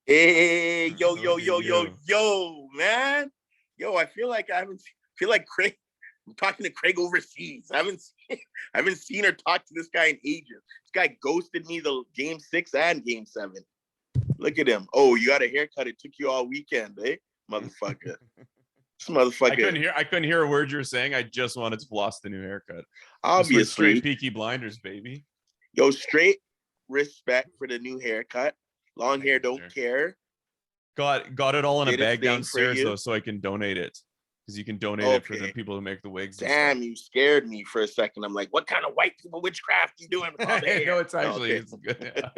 Hey, Look at you. man. Yo, I feel like I haven't feel like Craig. I'm talking to Craig overseas. I haven't seen or talked to this guy in ages. This guy ghosted me the game 6 and game 7. Look at him. Oh, you got a haircut. It took you all weekend, eh? Motherfucker. This motherfucker. I couldn't hear a word you were saying. I just wanted to floss the new haircut. Just went Obviously. straight Peaky Blinders, baby. Yo, straight respect for the new haircut. Long Thank hair, you, don't sir. care. Got it all in a Did its bag thing for downstairs you. though, so I can donate it. Because you can donate it for the Okay. people who make the wigs and Damn, stuff. you scared me for a second. I'm like, what kind of white people witchcraft you doing with all the hair? No, it's Oh, actually okay. it's good.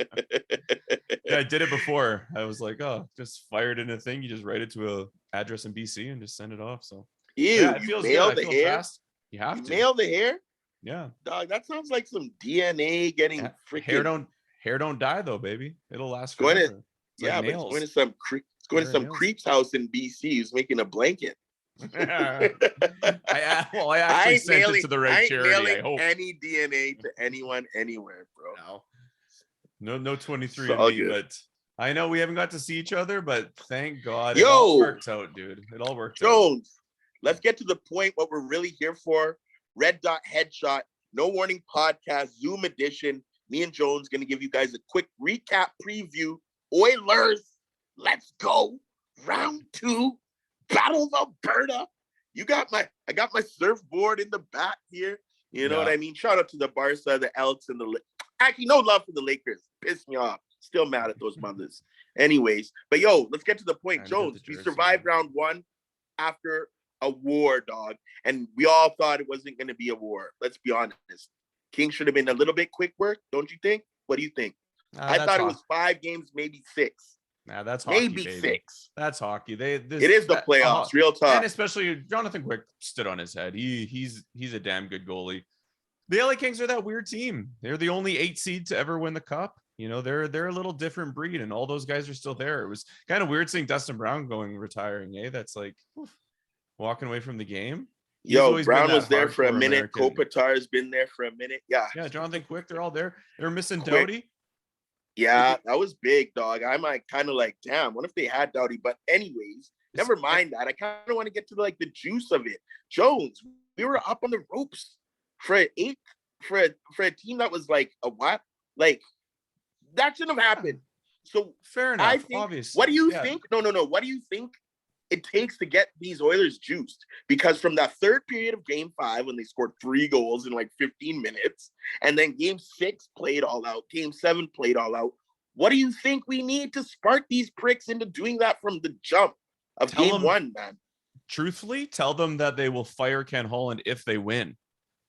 Yeah, I did it before. I was like, oh, just fired in a thing. You just write it to a address in BC and just send it off. So Ew, yeah, it you feels good. mail I the feel hair? fast. You have You to. mail the hair? Yeah. Dog, that sounds like some DNA getting freaking Hair don't die though, baby. It'll last going to forever. It's like yeah, but it's going to nails. some Hair and nails. creep's house in BC who's making a blanket. I actually sent it to the right I ain't charity. mailing I hope. any DNA to anyone anywhere, bro. No 23 So and all me, good. but I know we haven't got to see each other, but thank God it all Yo, worked out, dude. It all worked out. Jones, let's get to the point what we're really here for. Red Dot Headshot, No Warning Podcast, Zoom edition. Me and Jones going to give you guys a quick recap preview. Oilers, let's go. Round 2, Battle of Alberta. I got my surfboard in the back here. You know what I mean? Shout out to the Barca, the Elks, and actually, no love for the Lakers. Pissed me off. Still mad at those mothers. Anyways, but yo, let's get to the point. Jones, we survived round 1 after a war, dog. And we all thought it wasn't going to be a war. Let's be honest. King should have been a little bit quick work, don't you think? What do you think? I thought it was 5 games, maybe 6. Nah, that's hockey, maybe baby. 6. That's hockey. It is the playoffs, real talk. And especially Jonathan Quick stood on his head. He's a damn good goalie. The LA Kings are that weird team. They're the only 8 seed to ever win the cup. You know, they're a little different breed, and all those guys are still there. It was kind of weird seeing Dustin Brown retiring. That's like walking away from the game. Yo, Brown was there for a minute. Kopitar's been there for a minute. Yeah. Yeah, Jonathan Quick, they're all there. They're missing Doughty. Yeah, that was big, dog. I'm like kind of like, damn, what if they had Doughty? But anyways, never mind that. I kind of want to get to like the juice of it. Jones, we were up on the ropes for a team that was like a what? Like that shouldn't have happened. So fair enough. I think, obviously. What do you think? No. What do you think it takes to get these Oilers juiced? Because from that third period of game 5, when they scored 3 goals in like 15 minutes, and then game 6 played all out, game 7 played all out. What do you think we need to spark these pricks into doing that from the jump of game 1, man? Truthfully, tell them that they will fire Ken Holland if they win.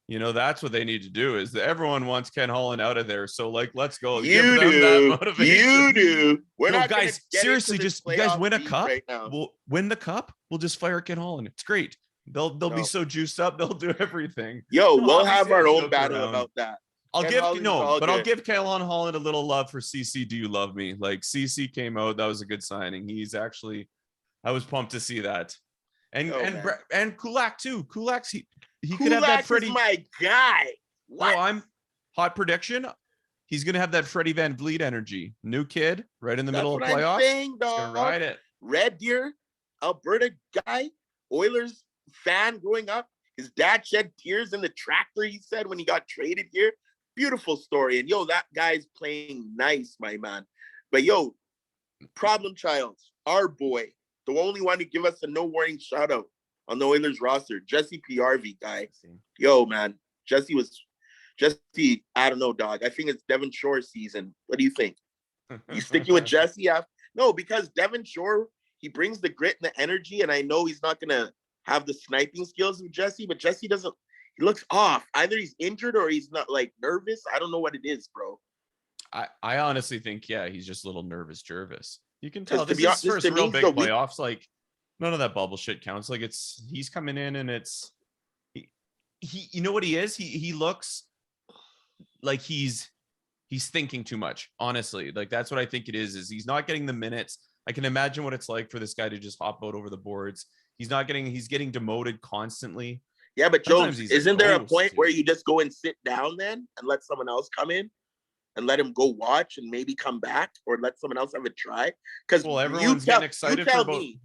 You know, that's what they need to do. Is that everyone wants Ken Holland out of there. So like, let's go. Give them that motivation. You do. We're not guys. Seriously, just you guys win a cup. Right now. We'll win the cup. We'll just fire Ken Holland. It's great. They'll be so juiced up. They'll do everything. Yo, we'll have our own battle about that. I'll give Ken Holland a little love for CC. Do you love me? Like CC came out. That was a good signing. He's actually, I was pumped to see that. And Kulak too. Kulak's he could have that Freddie. My guy. What? I'm hot prediction. He's gonna have that Freddie Van Vliet energy. New kid, right in the middle of playoffs. He's gonna ride it. Red Deer, Alberta guy, Oilers fan growing up. His dad shed tears in the tractor, he said, when he got traded here. Beautiful story. And yo, that guy's playing nice, my man. But yo, problem child, our boy, the only one to give us a no warning shout out on the Oilers roster, Jesse PRV guy. Yo, man, Jesse, I don't know, dog. I think it's Devon Shore season. What do you think? You sticking with Jesse? No, because Devon Shore, he brings the grit and the energy, and I know he's not going to have the sniping skills of Jesse, but Jesse doesn't, he looks off. Either he's injured or he's not, like, nervous. I don't know what it is, bro. I honestly think, he's just a little nervous Jervis. You can tell this is his first real big playoffs. Like, none of that bubble shit counts. Like, he's coming in and it's he you know what he is? He looks like he's thinking too much, honestly. Like, that's what I think it is he's not getting the minutes. I can imagine what it's like for this guy to just hop out over the boards. He's getting demoted constantly. Yeah, but Jones, isn't there a point where you just go and sit down then and let someone else come in? and let him go watch and maybe come back, or let someone else have a try? Because everyone's getting excited. You tell me,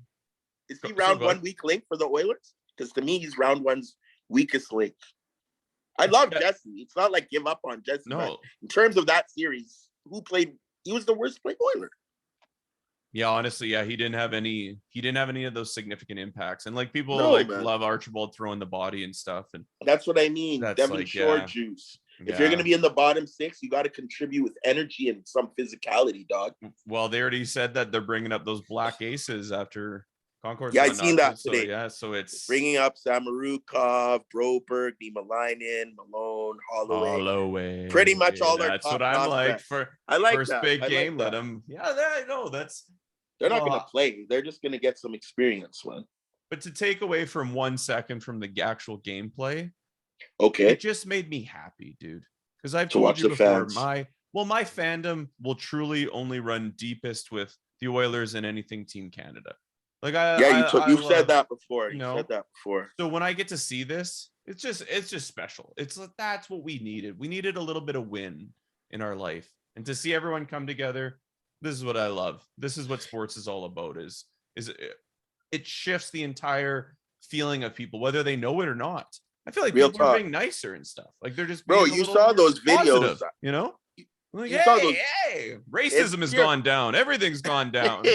is he round one weak link for the Oilers? Because to me, he's round one's weakest link. I love Jesse. It's not like give up on Jesse. No. In terms of that series, he was the worst played Oiler. Yeah, honestly, yeah, he didn't have any of those significant impacts. And like people love Archibald throwing the body and stuff. And that's what I mean. Devin Shore juice. If you're gonna be in the bottom six, you got to contribute with energy and some physicality, dog. Well, they already said that they're bringing up those black aces after Concourse. Yeah, I seen that today. So, yeah, so it's bringing up Samorukov, Broberg, Niemelainen, Malone, Holloway. Pretty much all their top what I'm prospects. like for I like first that. big game. Let them. Yeah, I know that's. They're not going to play. They're just going to get some experience, man. But to take away from 1 second from the actual gameplay, okay, it just made me happy, dude. Because I've told you before, fans. my fandom will truly only run deepest with the Oilers and anything Team Canada. Like you've said that before. You said that before. So when I get to see this, it's just special. That's what we needed. We needed a little bit of win in our life, and to see everyone come together. This is what I love. This is what sports is all about. Is it shifts the entire feeling of people, whether they know it or not. I feel like people are being nicer and stuff. Like they're just being you saw those videos, you know? Like, you saw those... racism has gone down. Everything's gone down.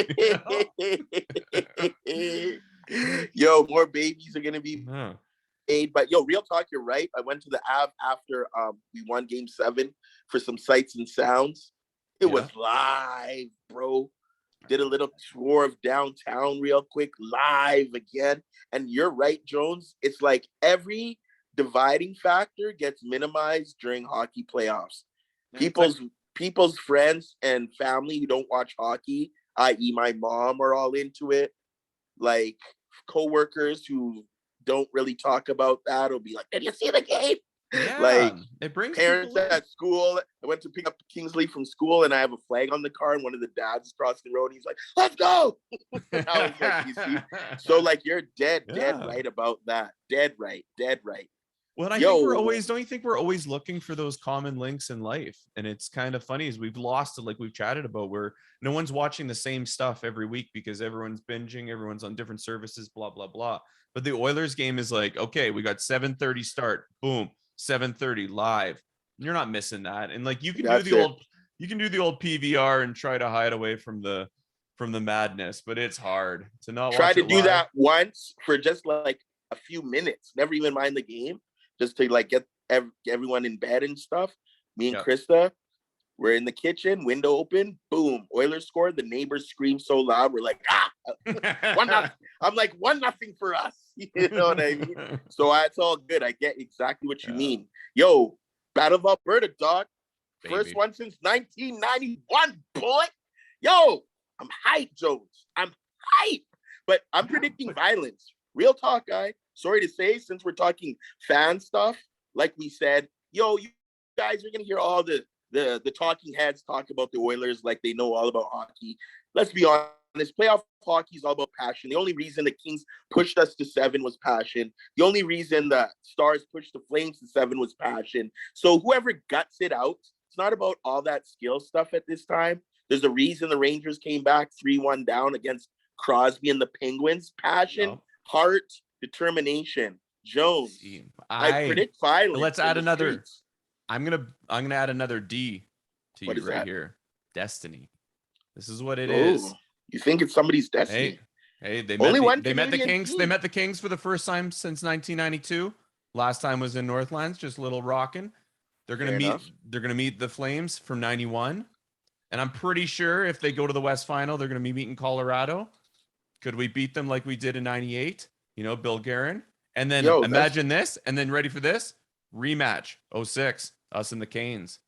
Yo, more babies are gonna be made. But yo, real talk, you're right. I went to the Ave after we won Game 7 for some sights and sounds. It was live, bro. Did a little tour of downtown real quick, live again. And you're right, Jones. It's like every dividing factor gets minimized during hockey playoffs. People's friends and family who don't watch hockey, i.e. my mom, are all into it. Like coworkers who don't really talk about that will be like, did you see the game? Yeah, like it brings parents at school. I went to pick up Kingsley from school, and I have a flag on the car, and one of the dads is crossing the road. He's like, "Let's go!" And I was like, "You see?" So like, you're dead right about that. Dead right. Well, I think don't you think we're always looking for those common links in life? And it's kind of funny as we've lost it, like we've chatted about, where no one's watching the same stuff every week because everyone's binging, everyone's on different services, blah blah blah. But the Oilers game is like, okay, we got 7:30 start, boom. 7:30 live. You're not missing that. And like you can do the old PVR and try to hide away from the madness, but it's hard to not try to do that once for just like a few minutes, never even mind the game, just to like get everyone in bed and stuff. Me and Krista, we're in the kitchen, window open, boom, Oilers scored. The neighbors scream so loud, we're like, 1-0. I'm like 1-0 for us. You know what I mean? So it's all good. I get exactly what you mean. Yo, Battle of Alberta, dog. Baby. First one since 1991, boy. Yo, I'm hyped, Jones. I'm hyped. But I'm predicting violence. Real talk, guy. Sorry to say, since we're talking fan stuff, like we said, yo, you guys are gonna hear all the talking heads talk about the Oilers like they know all about hockey. Let's be honest. Playoff hockey is all about passion. The only reason the Kings pushed us to 7 was passion. The only reason the Stars pushed the Flames to 7 was passion. So whoever guts it out, it's not about all that skill stuff at this time. There's a reason the Rangers came back 3-1 down against Crosby and the Penguins. Passion, heart, determination. Jones, I predict violence. Let's add another. Streets. I'm gonna add another D to you right here. Destiny. This is what it is. You think it's somebody's destiny? Hey, they met the Kings. Team. They met the Kings for the first time since 1992. Last time was in Northlands, just a little rocking. They're gonna meet the Flames from 91, and I'm pretty sure if they go to the West Final, they're gonna be meeting Colorado. Could we beat them like we did in '98? You know, Bill Guerin, and then imagine this, and then ready for this rematch 06, us and the Canes.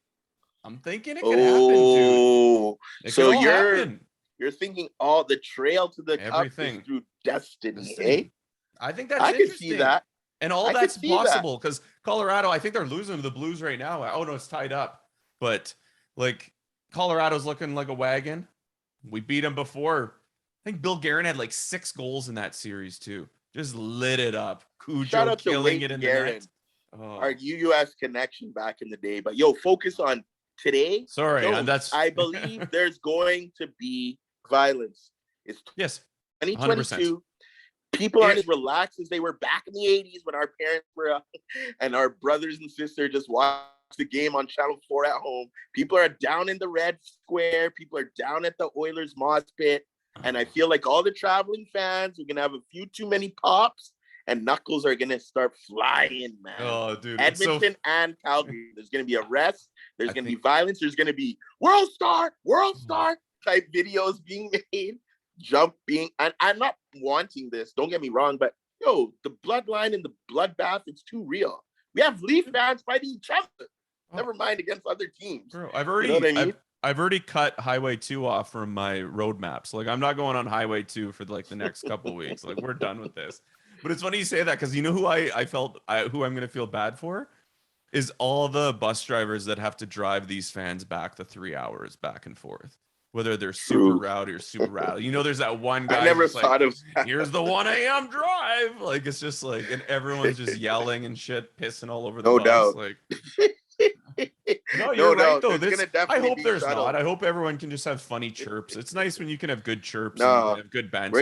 I'm thinking it could happen, dude. So you're thinking all the trail to the cup is through destiny, eh? I think that's I could see that. And all that's possible because Colorado, I think they're losing to the Blues right now. Oh, no, it's tied up. But, like, Colorado's looking like a wagon. We beat them before. I think Bill Guerin had, like, 6 goals in that series, too. Just lit it up. Cujo killing it in the net. Our UUS connection back in the day. But, yo, focus on today. Sorry, Jones, that's. I believe there's going to be violence. It's Yes, 2022. 100%. People aren't as relaxed as they were back in the 80s when our parents were and our brothers and sisters just watched the game on Channel 4 at home. People are down in the Red Square. People are down at the Oilers Moss Pit. And I feel like all the traveling fans are going to have a few too many pops and knuckles are going to start flying, man. Oh, dude. Edmonton and Calgary. There's going to be arrests. There's going to be violence. There's going to be world star type videos being made. Jumping, and I'm not wanting this, don't get me wrong, but yo, the bloodline and the bloodbath, it's too real. We have Leaf fans fighting each other. Never mind against other teams. Bro, I've already cut Highway 2 off from my roadmaps. Like, I'm not going on Highway 2 for like the next couple weeks. Like, we're done with this. But it's funny you say that, because you know who who I'm gonna feel bad for is all the bus drivers that have to drive these fans back the 3 hours back and forth. Whether they're super rowdy or super rowdy. You know, there's that one guy. I never thought of that. Here's the 1 a.m. drive. Like, it's just like, and everyone's just yelling and shit, pissing all over the bus. Doubt. Like, no, you're right, though. I hope there's not. I hope everyone can just have funny chirps. It's nice when you can have good chirps and have good banter.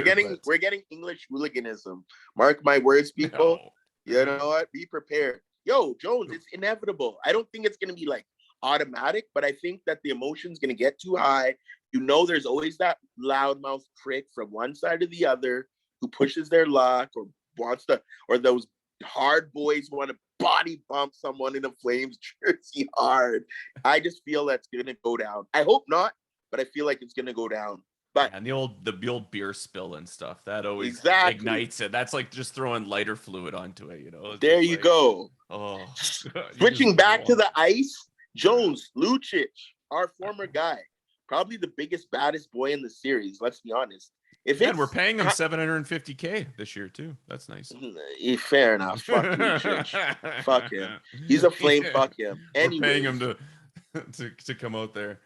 We're getting English hooliganism. Mark my words, people. No. You know what? Be prepared. Yo, Jones, it's inevitable. I don't think it's going to be like automatic, but I think that the emotion's going to get too high. You know, there's always that loudmouth prick from one side or the other who pushes their luck or wants to, or those hard boys want to body bump someone in a Flames jersey hard. I just feel that's going to go down. I hope not, but I feel like it's going to go down. But and the old beer spill and stuff, that always ignites it. That's like just throwing lighter fluid onto it, you know. It's there you go. Oh, switching back to the ice, Jones, Lucic, our former guy. Probably the biggest, baddest boy in the series. Let's be honest. And we're paying him $750K this year too. That's nice. Fair enough. Fuck Lucic. Fuck him. He's a flame. Fuck him. Anyways, we're paying him to come out there.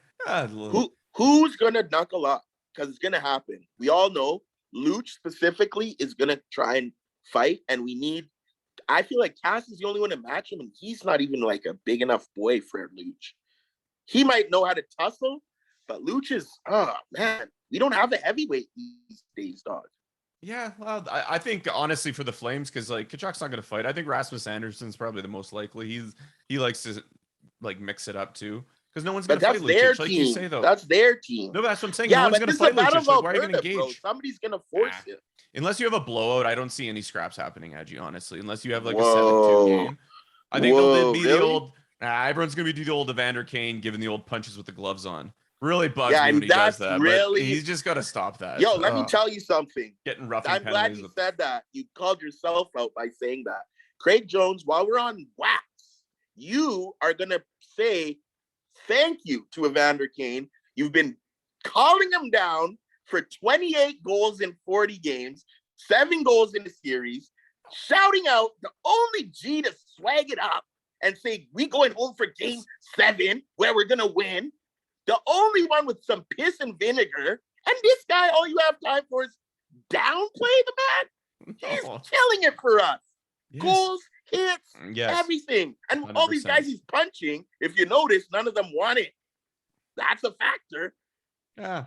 Who's gonna knuckle up? Because it's gonna happen. We all know Luch specifically is gonna try and fight, and we need. I feel like Cass is the only one to match him, and he's not even like a big enough boy for Luch. He might know how to tussle. But Luch is, oh man, we don't have a heavyweight these days, dog. Yeah, well, I think honestly for the Flames, because like Kachuk's not going to fight. I think Rasmus Anderson's probably the most likely. He likes to like mix it up too, because no one's going to fight Lucic, like you say though. That's their team. No, that's what I'm saying. Yeah, no one's going to fight Lucic. Like, why are you going to engage? Bro. Somebody's going to force it. Unless you have a blowout, I don't see any scraps happening, Adji, honestly. Unless you have like a 7-2 game, I think they'll be the old. Everyone's going to be the old Evander Kane giving the old punches with the gloves on. Really bugs me when he does that. Really, he's just got to stop that. Yo, let me tell you something. Getting rough. I'm glad you said that. You called yourself out by saying that. Craig Jones, while we're on wax, you are gonna say thank you to Evander Kane. You've been calling him down for 28 goals in 40 games, 7 goals in the series, shouting out the only G to swag it up and say we going home for game 7 where we're gonna win. The only one with some piss and vinegar, and this guy, all you have time for is downplay the man. He's killing it for us. Yes. Goals, hits, everything. And 100%. All these guys he's punching, if you notice, none of them want it. That's a factor. Yeah.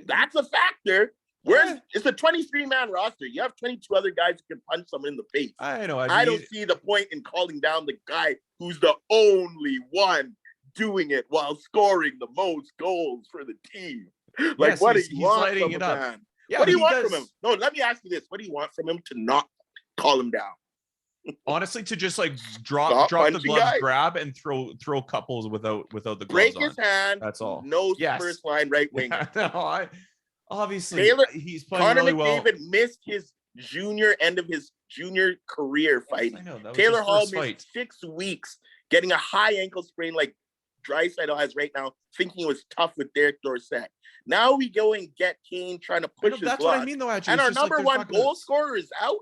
That's a factor. It's a 23-man roster. You have 22 other guys who can punch someone in the face. I know. I don't see the point in calling down the guy who's the only one doing it while scoring the most goals for the team. Like, what do you want from a man? Yeah, what do you want from him? No, let me ask you this. What do you want from him to not call him down? Honestly, to just like drop the glove, grab, and throw couples without the gloves break on. His hand. That's all. No first line right wing. No, obviously he's playing really well. David missed his end of his junior career fighting. I know, Taylor Hall missed 6 weeks getting a high ankle sprain like Draisaitl has right now, thinking it was tough with Derek Dorsett. Now we go and get Kane trying to push his that's luck. What I mean, though, actually. And our number one goal scorer is out?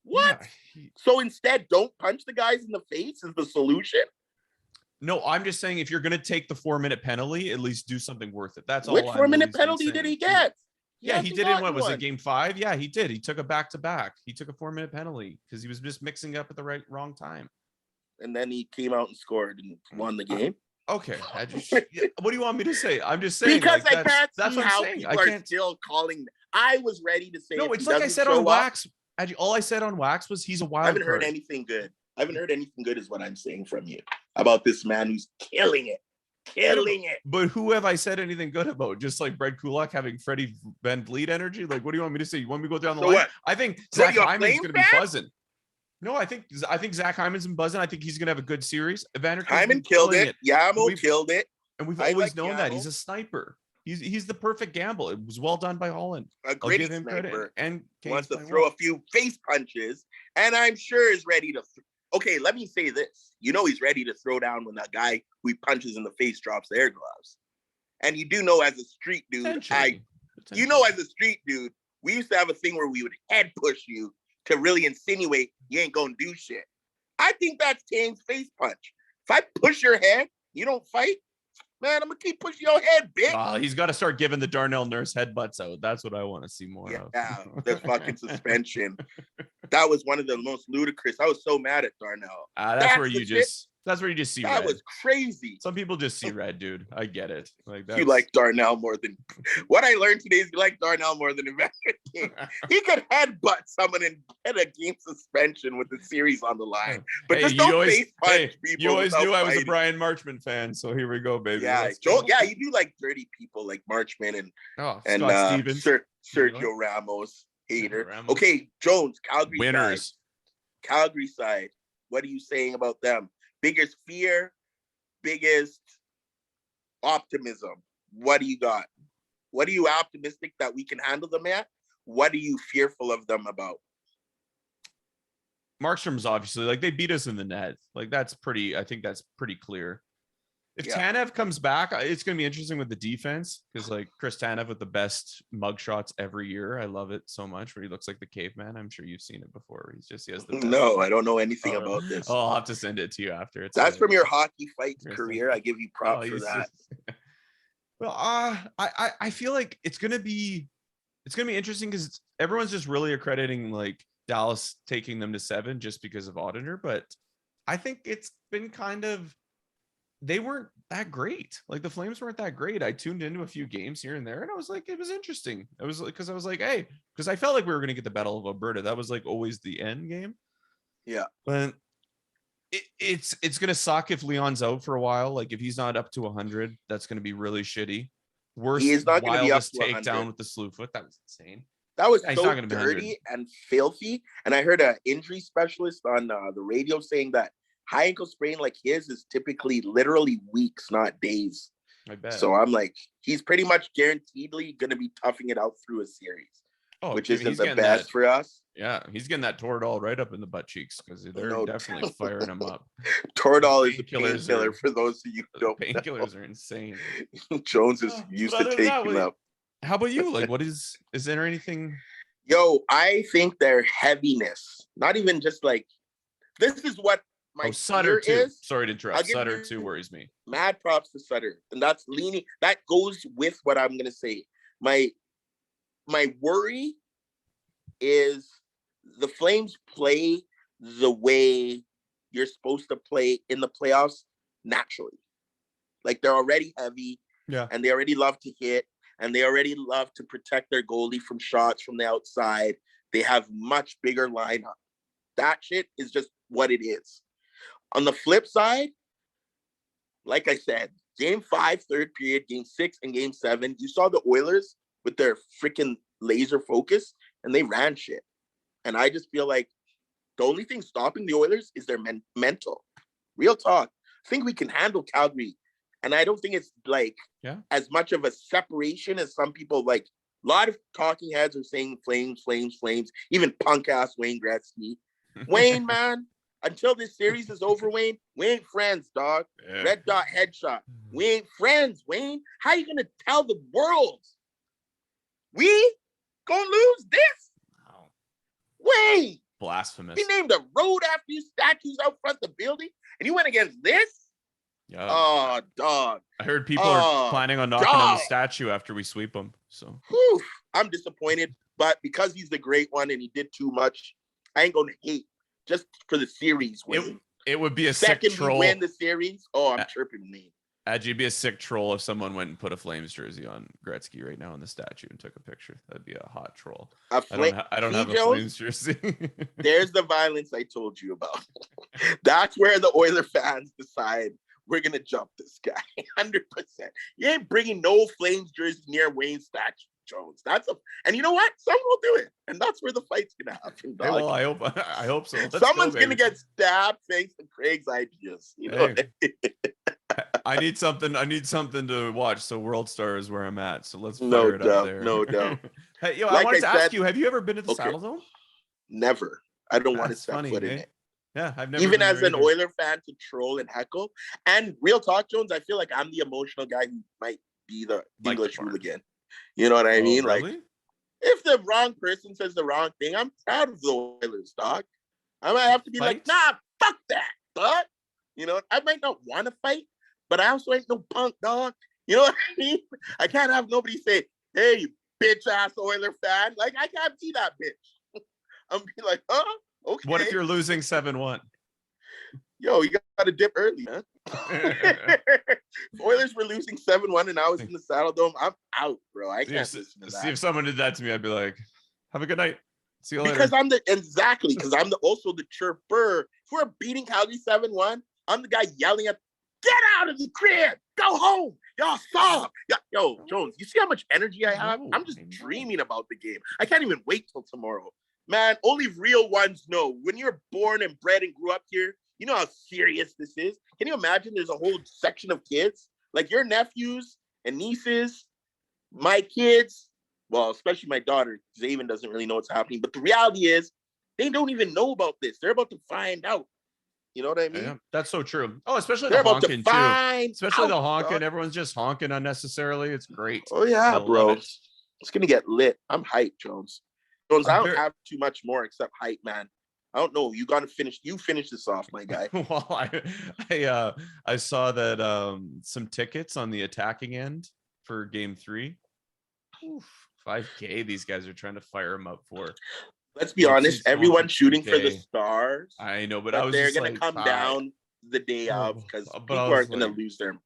What? Yeah, so instead, don't punch the guys in the face is the solution? No, I'm just saying if you're going to take the 4-minute penalty, at least do something worth it. That's all. Which 4-minute penalty did he get? Yeah, he did it. What was it, game 5? Yeah, he did. He took a back-to-back. He took a 4-minute penalty because he was just mixing up at the wrong time. and then he came out and scored and won the game. Okay. What do you want me to say? I'm just saying. Because like, I can't that's see what I'm how saying. people are still calling. I was ready to say no. if It's he like I doesn't said show on up, Wax. All I said on Wax was he's a wild I haven't card. heard anything good. I haven't heard anything good is what I'm saying from you about this man who's killing it. But who have I said anything good about? Just like Brett Kulak having Freddie Van Vliet energy? Like, what do you want me to say? You want me to go down the line? What? I think Zach Hyman's going to be buzzing. No, I think Zach Hyman's been buzzing. I think he's going to have a good series. Hyman killed it. Yamo killed it. And we've always known that. He's a sniper. He's the perfect gamble. It was well done by Holland. A gritty sniper. And wants to throw a few face punches. And I'm sure is ready to... Okay, let me say this. You know he's ready to throw down when that guy who he punches in the face drops their gloves. And you do know as a street dude, you know as a street dude, we used to have a thing where we would head push you to really insinuate you ain't gonna do shit. I think that's Kane's face punch. If I push your head, you don't fight, man, I'm gonna keep pushing your head, bitch. He's got to start giving the Darnell Nurse headbutts out. That's what I want to see more of. Yeah, the fucking suspension. That was one of the most ludicrous. I was so mad at Darnell. That's where you just see that red. Was crazy. Some people just see red, dude. I get it. Like that. You like Darnell more than what I learned today is you like Darnell more than Evander King. He could headbutt someone and get a game suspension with the series on the line. But just don't face punch people. You always knew I was a Brian Marchman fan, so here we go, baby. Yeah, you do like dirty people like Marchman and Scott Stevens, Sergio Ramos. Hater. Okay, Jones, Calgary winners. Side. Calgary side. What are you saying about them? Biggest fear, biggest optimism. What do you got? What are you optimistic that we can handle them at? What are you fearful of them about? Markstrom's obviously like they beat us in the net. Like I think that's pretty clear. If Tanev comes back, it's going to be interesting with the defense because like Chris Tanev with the best mug shots every year. I love it so much where he looks like the caveman. I'm sure you've seen it before. He has the best. No, I don't know anything about this. I'll have to send it to you after. That's from your hockey fights career. I give you props for that. Well, I feel like it's going to be interesting because everyone's just really accrediting like Dallas taking them to 7 just because of Auditor. But I think it's been kind of, they weren't that great. Like the Flames weren't that great. I tuned into a few games here and there and I was like, it was interesting. It was like, because I was like, hey, because I felt like we were going to get the Battle of Alberta. That was like always the end game. Yeah. But it's going to suck if Leon's out for a while. Like if he's not up to 100, that's going to be really shitty. He is not going to be up to 100. Takedown with the slew foot. That was insane. That was so dirty and filthy. And I heard an injury specialist on the radio saying that high ankle sprain like his is typically literally weeks, not days. I bet. So I'm like, he's pretty much guaranteedly going to be toughing it out through a series, which isn't the best for us. Yeah, he's getting that Toradol right up in the butt cheeks because they're definitely firing him up. Toradol is a painkiller for those of you who don't know. Painkillers are insane. Jones is used to taking up. How about you? Like, is there anything? Yo, I think their heaviness, not even just like, this is what my Sutter too. Is. Sorry to interrupt. Sutter too worries me. Mad props to Sutter. And that's leaning, that goes with what I'm going to say. My worry is the Flames play the way you're supposed to play in the playoffs naturally. Like they're already heavy and they already love to hit and they already love to protect their goalie from shots from the outside. They have much bigger lineup. That shit is just what it is. On the flip side, like I said, game 5, third period, game 6 and game 7, you saw the Oilers with their freaking laser focus and they ran shit. And I just feel like the only thing stopping the Oilers is their mental. Real talk. I think we can handle Calgary. And I don't think it's like as much of a separation as some people like. A lot of talking heads are saying Flames, Flames, Flames, even punk ass Wayne Gretzky. Wayne, man, until this series is over, Wayne, we ain't friends, dog. Yeah. Red dot headshot. We ain't friends, Wayne. How you gonna tell the world we gonna lose this? Wow. Wayne, blasphemous. He named a road after you, statues out front of the building, and you went against this? Yeah. Oh, dog. I heard people are planning on knocking on the statue after we sweep them. So I'm disappointed, but because he's the great one and he did too much, I ain't gonna hate just for the series win. It would be a sick troll. Second we win the series. Oh, I'm chirping me. You'd be a sick troll if someone went and put a Flames jersey on Gretzky right now in the statue and took a picture. That'd be a hot troll. I don't have a Flames jersey. There's the violence I told you about. That's where the Oiler fans decide we're gonna jump this guy 100%. You ain't bringing no Flames jersey near Wayne's statue, Jones. And you know what? Someone will do it, and that's where the fight's gonna happen. Dog. Hey, well, I hope so. Someone's gonna get stabbed thanks to Craig's ideas. You know. Hey. I need something to watch. So World Star is where I'm at. So let's fire it up there. No doubt. Hey, I wanted to ask you, have you ever been to the Saddle Dome? Never. I don't want to step foot in it. Yeah, I've never. Even as an Oiler fan to troll and heckle. And real talk, Jones, I feel like I'm the emotional guy who might be the English hooligan. You know what I mean? Really? Like, if the wrong person says the wrong thing, I'm proud of the Oilers, dog. I might have to be like, nah, fuck that, dog. You know, I might not want to fight, but I also ain't no punk, dog. You know what I mean? I can't have nobody say, hey, you bitch-ass Oiler fan. Like, I can't be that bitch. I'm be like, huh? Okay. What if you're losing 7-1? Yo, you got to dip early, man. Oilers were losing 7-1 and I was in the Saddle Dome. I'm out, bro. I can't listen to that. See, if someone did that to me, I'd be like, have a good night. See you later. Because I'm also the chirper. If we're beating Calgary 7-1, I'm the guy yelling at, get out of the crib, go home. Y'all stop. Yo, Jones, you see how much energy I have? I'm just dreaming about the game. I can't even wait till tomorrow. Man, only real ones know. When you're born and bred and grew up here, you know how serious this is. Can you imagine there's a whole section of kids, like your nephews and nieces, my kids, well, especially my daughter, Zaven doesn't really know what's happening. But the reality is, they don't even know about this. They're about to find out. You know what I mean? Yeah, that's so true. Oh, especially the honking too. Especially the honking. Dog. Everyone's just honking unnecessarily. It's great. Oh yeah, bro. It's gonna get lit. I'm hyped, Jones. Jones, I don't have too much more except hype, man. I don't know. You gotta finish. You finish this off, my guy. Well, I saw that some tickets on the attacking end for Game 3. Oof, 5K. These guys are trying to fire them up for. Let's be honest. Everyone's shooting for the stars. I know, but they're gonna come down the day of because people aren't gonna lose their.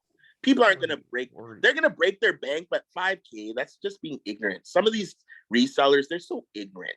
People aren't gonna break. They're gonna break their bank, but 5K. That's just being ignorant. Some of these resellers, they're so ignorant.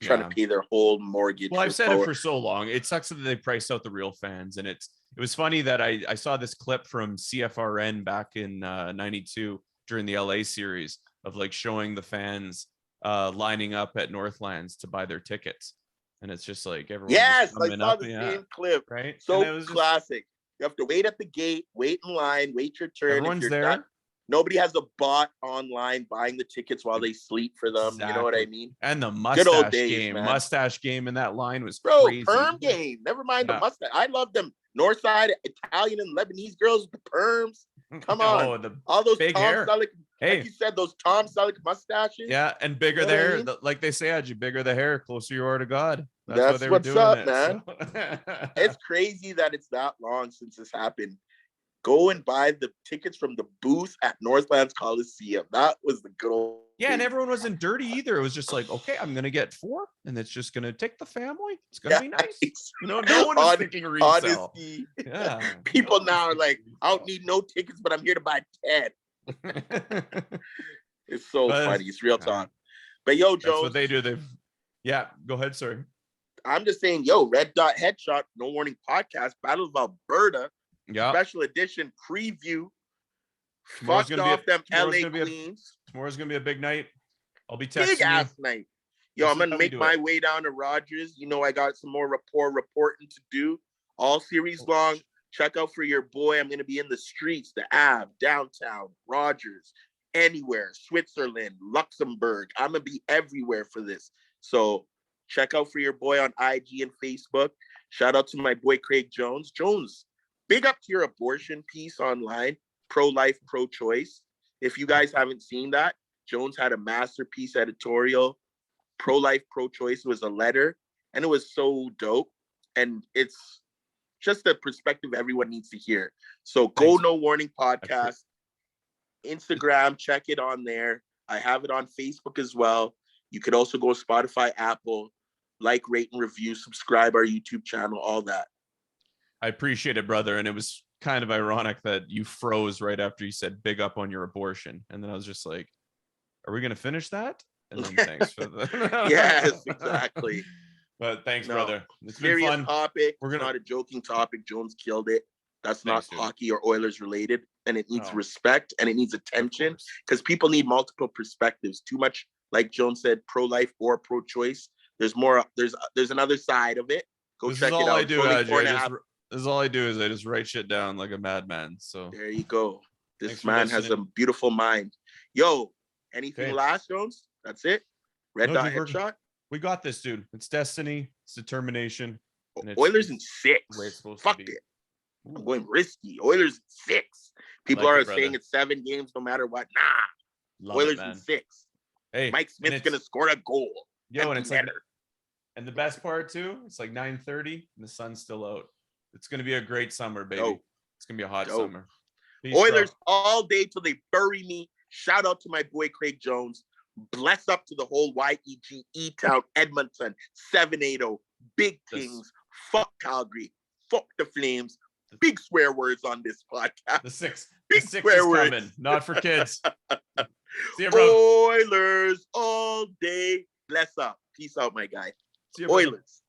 Trying to pay their whole mortgage. Well, I've said it for so long. It sucks that they price out the real fans, and it was funny that I saw this clip from CFRN back in '92 during the LA series of like showing the fans lining up at Northlands to buy their tickets, and it's just like everyone. Yes, I saw the same clip. Right, so it was classic. You have to wait at the gate, wait in line, wait your turn. Everyone's there. Nobody has a bot online buying the tickets while they sleep for them. Exactly. You know what I mean? And the mustache game in that line was crazy. Perm game. Never mind the mustache. I love them. Northside Italian and Lebanese girls with the perms. Come on. All those big Tom hair. Selleck, hey, like you said, those Tom Selleck mustaches. Yeah, and bigger there. I mean? Like they say, you bigger the hair, closer you are to God. That's what's up, man. So. It's crazy that it's that long since this happened. Go and buy the tickets from the booth at Northlands Coliseum. That was the good old. Yeah, and everyone wasn't dirty either. It was just like, okay, I'm gonna get 4, and it's just gonna take the family. It's gonna be nice. You know, no one is thinking resale. Honesty. Yeah. People now are like, I don't need no tickets, but I'm here to buy 10. It's so funny. It's real talk. But yo, Joe, that's what they do. Yeah, go ahead, sorry. I'm just saying, yo, Red Dot Headshot, No Warning Podcast, Battle of Alberta. Yeah. Special edition preview. Fucked off them LA Queens. Tomorrow's gonna be a big night. I'll be texting big ass night. Yo, I'm gonna make my way down to Rogers. You know, I got some more reporting to do all series long. Check out for your boy. I'm gonna be in the streets, the Ave, downtown, Rogers, anywhere, Switzerland, Luxembourg. I'm gonna be everywhere for this. So check out for your boy on IG and Facebook. Shout out to my boy Craig Jones. Big up to your abortion piece online, pro-life, pro-choice. If you guys haven't seen that, Jones had a masterpiece editorial. Pro-life, pro-choice was a letter, and it was so dope. And it's just the perspective everyone needs to hear. So go No Warning Podcast, Instagram, check it on there. I have it on Facebook as well. You could also go to Spotify, Apple, like, rate, and review, subscribe our YouTube channel, all that. I appreciate it, brother. And it was kind of ironic that you froze right after you said big up on your abortion. And then I was just like, are we going to finish that? And then thanks for the. Yes, exactly. But thanks, brother. It's serious been fun. Topic. It's not a joking topic. Jones killed it. That's not hockey or Oilers related. And it needs respect and it needs attention because people need multiple perspectives. Too much, like Jones said, pro-life or pro-choice. There's more. There's another side of it. Go check it out. This is all I do is I just write shit down like a madman. So there you go. This man has a beautiful mind. Yo, anything last, Jones? That's it. Red dot headshot. We got this, dude. It's destiny. It's determination. And it's Oilers in 6. Fuck it. I'm going risky. Oilers in 6. People are saying it's 7 games no matter what. Nah. Oilers in 6. Hey, Mike Smith's gonna score a goal. Yo, and it's like, and the best part too, it's like 9:30 and the sun's still out. It's gonna be a great summer, baby. It's gonna be a hot summer. Peace, Oilers all day till they bury me. Shout out to my boy Craig Jones. Bless up to the whole YEG, E-Town, Edmonton, 780, Big Kings, fuck Calgary, fuck the Flames. Big swear words on this podcast. The six swear words coming, not for kids. See you, bro. Oilers all day. Bless up. Peace out, my guy. See you, Oilers.